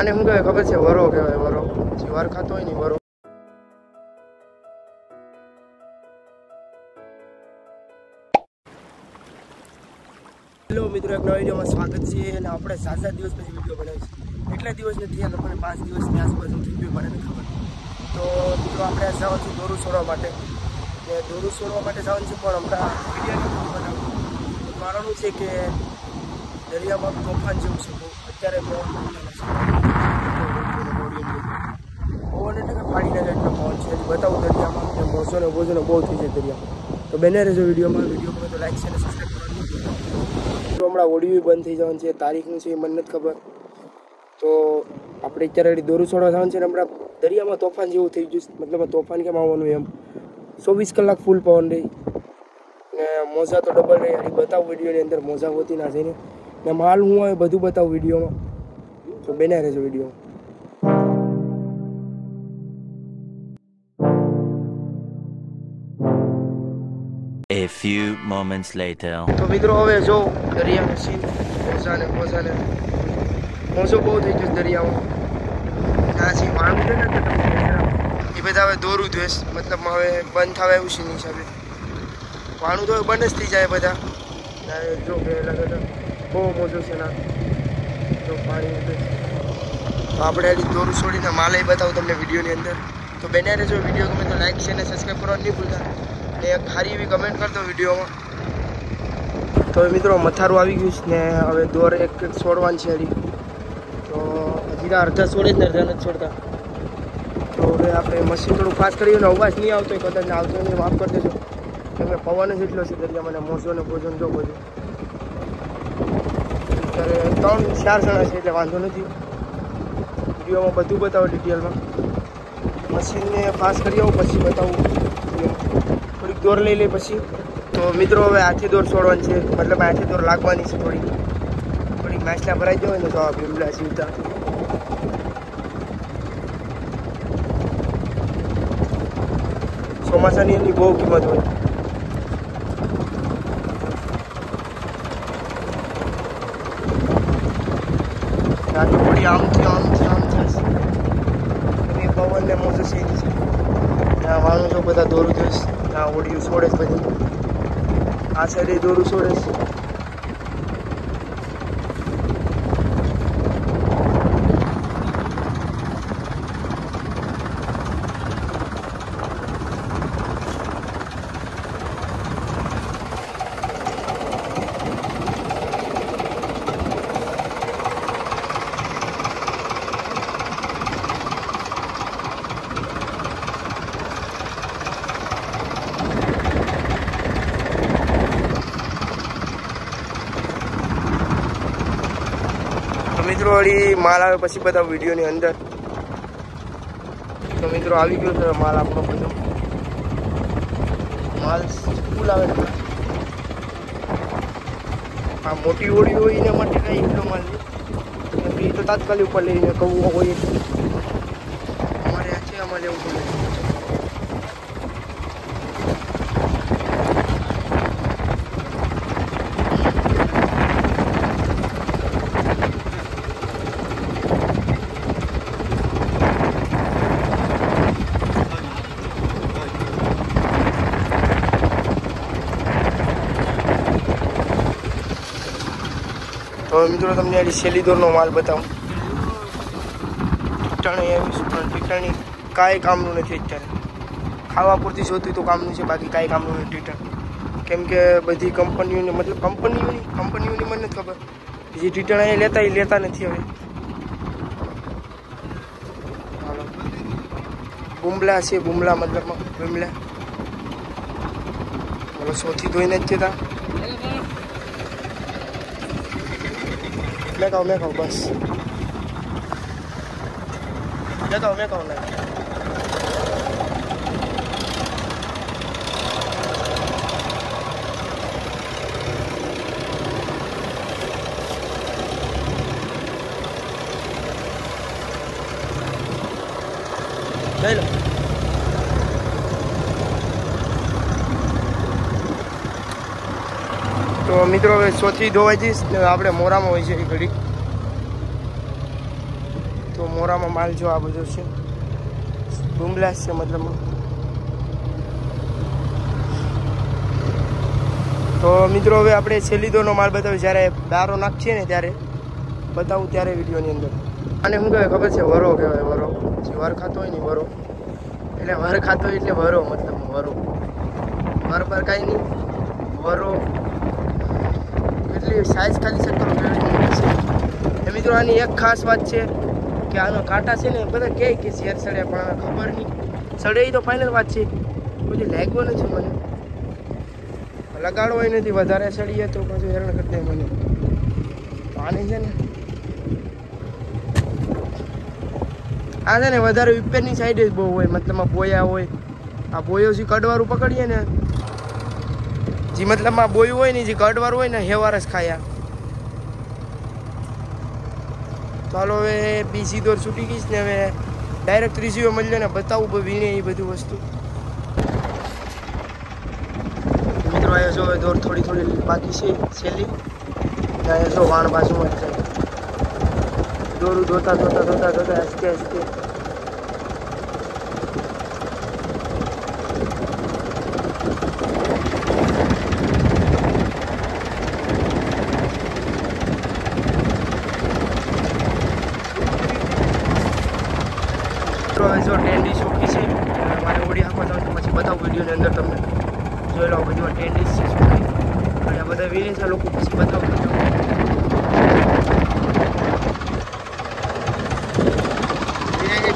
આને શું કહેવાય ખબર છે? વરો કહેવાય. વરો જીવાર ખાતો હોય ને વરો. હેલો મિત્રો, એક નવા વિડીયોમાં સ્વાગત છે. અને આપણે 7 દિવસ પછી વિડીયો બનાવીશું. એટલા દિવસ નથી થયા, લોકોને 5 દિવસની આસપાસ વિડીયો મને નથી ખબર. તો મિત્રો આપણે જવાનું છે દોરું છોડવા માટે. દોરું છોડવા માટે જવાનું છે, પણ હમણાં વિડીયો નથી બનાવવું. કારણ છે કે દરિયામાં તોફાન જેવું છે. અત્યારે પવન એટલે કે ફાડી નાખે એટલો પવન છે. બતાવું દરિયામાં કે મોજો ને બહુ થઈ જાય દરિયામાં. તો બને રહેજો વિડીયોમાં. વિડીયો ગમે તો લાઈક છે અને સબસ્ક્રાઈબ કરવાનું. હમણાં ઓડિયો બંધ થઈ જવાનું છે. તારીખનું છે એ મને નથી ખબર. તો આપણે અત્યારે દોરું છોડવા જવાનું છે. ને હમણાં દરિયામાં તોફાન જેવું થઈ ગયું. મતલબ તોફાન કેમ આવવાનું એમ 24 કલાક ફૂલ પવન રહી ને મોજા તો ડબલ રહી. અને બતાવું વિડીયોની અંદર મોજા હોતી ના જઈને ને માલ હું હોય બધું બતાવું વિડીયોમાં. તો બને રહેજો વિડીયોમાં. A few moments later. તો મિત્રો હવે જો દરિયાનો સીન મોજાને મોજો બહુ થઈ ગયો દરિયામાં. આ છે વાણું છે ને એ બધા હવે દોરું દ્વેષ મતલબ હવે બંધ થવા એવું છે ની હિસાબે. વાણું તો હવે બંધ જ થઈ જાય બધા. જો પહેલાં બહુ મોજો છે ના જો પાણી તો આપણે દોરું છોડીને માલે બતાવું તમને વિડીયોની અંદર. તો બને રહેજો. વિડીયો ગમે તો લાઈક છે અને સબસ્ક્રાઈબ કરવાનું નહીં ભૂલતા. ને એક સારી એવી કમેન્ટ કરતો વિડીયોમાં. તો મિત્રો મથારું આવી ગયું છે ને હવે દોર એક છોડવાનું છે હજી. તો હજી અડધા છોડે જ ને અડધા નથી છોડતા. તો હવે આપણે મશીન થોડું ફાસ્ટ કરીએ ને અવાજ નહીં આવતો હોય કદાચ આવતો નહીં માફ કરી દેજો. કેમ કે પવન જ એટલો છે દરિયામાં ને મોજો ને ભોજન જો બધું. અત્યારે 3-4 જણા છે એટલે વાંધો નથી. વિડીયોમાં બધું બતાવો ડિટેલમાં. મશીનને ફાસ્ટ કરી આવું પછી બતાવું. થોડીક દોર લઈ લે પછી. તો મિત્રો હવે હાથે દોર છોડવાની છે. મતલબ હાથે દોર લાગવાની છે. થોડીક માછલા ભરાઈ જાય ને તો આ ભીમલા સીવતા. ચોમાસાની એની બહુ કિંમત હોય. આ તો થોડી આમથી થશે. એ પવન ને મોજો છે ત્યાં વાળું જો બધા દોરું જોઈશ. ત્યાં ઓડિયું છોડે છે બધી. આ સાઈડે દોરું છોડે છે. મિત્રો વળી માલ આવે પછી બધા વિડીયોની અંદર. તો મિત્રો આવી ગયો છે માલ આપણો બધો. માલ ફૂલ આવે ને આ મોટી ઓળી હોય એના માટે કંઈ એટલો માલ નહીં. એ તો તાત્કાલિક ઉપર લઈને કહું હોય અમારે આ છે આમાં લેવું પડે. તો મિત્રો તમને આ છેલ્લી દોરનો માલ બતાવું. ટીટાણી આવીશું પણ ટીટાણી કાંઈ કામનું નથી અત્યારે. ખાવા પૂરતી જોતું તો કામનું છે, બાકી કાંઈ કામનું નથી ટીટાણ. કેમ કે બધી કંપનીઓને મતલબ કંપનીઓની મને નથી ખબર. જે ટીટાણ અહીંયા એ લેતા નથી હવે. હાલો બુમલા છે. બુમલા મતલબમાં બુમલા હવે સોથી ધોઈને જ જતા. મેં કહું બસ મેં કહું નહીં. લઈ લો. તો મિત્રો હવે સોથી ધોવાઈ જઈશ ને આપણે મોરામાં હોય છે એ ઘડી. તો મોરામાં માલ જો આ બધો છે, બુમલાસ છે મતલબ. તો મિત્રો હવે આપણે સેલીદોનો માલ બતાવ્યો, જ્યારે દારો નાખીએ ને ત્યારે બતાવું ત્યારે વિડીયોની અંદર. અને શું કહેવાય ખબર છે? વરો કહેવાય. વરો જે વર ખાતો હોય ને વરો, એટલે વર ખાતો હોય એટલે વરો, મતલબ વરો. વર પર કાંઈ નહીં, વરો. એટલી સાઇઝ ખાલી છે કરો એ મિત્રો. આની એક ખાસ વાત છે કે આનો કાંટા છે ને બધા કહે કે ઝેર સડે, પણ ખબર નહીં સડે એ તો ફાઇનલ વાત છે. પછી લાગ્યો નથી મને, લગાડવો નથી, વધારે સડીએ તો પાછું હેરાન કરી દે મને. પાણી છે ને આ છે ને વધારે ઉપરની સાઈડ જ બહુ હોય, મતલબમાં બોયા હોય. આ બોયો જે કડવારું પકડીએ ને, જે મતલબમાં બોયું હોય ને, જે કડવારું હોય ને હેવાર જ ખાયા. ચાલો હવે બીજી દોર છૂટી ગઈશ ને, હવે ડાયરેક્ટ ત્રીજીઓ મળ્યો ને બતાવું વીણે એ બધું વસ્તુ. મિત્રો આવ્યો જો હવે દોર થોડી થોડી બાકી છે છેલ્લી. ત્યાં જો વાણ બાજુમાં જ જાય, દોરું ધોતા ધોતા ધોતા ધોતા હસતે હસતે. જો ટેન્ડી ચોખ્ખી છે, મારે ઓડી આપવા જાઉં તો પછી બતાવું વિડીયોની અંદર તમને. જોઈ લો બધી ટેન્ડીસ છે ચોખ્ખી, અને આ બધા વીણે છે લોકો, પછી બતાવું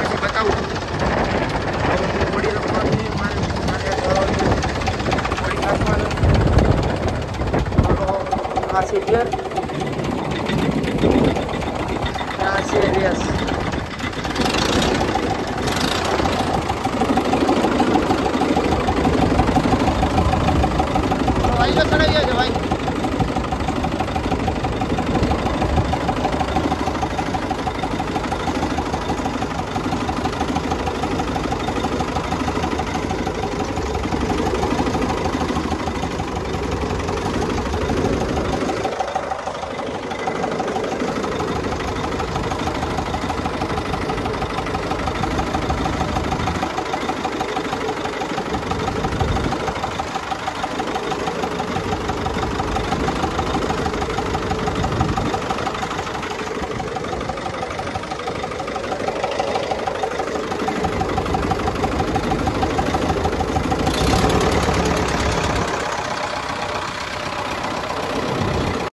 પછી બતાવું. ઓડી રાખવાની મારે ઓડી રાખવાનું આ છે ઘેર.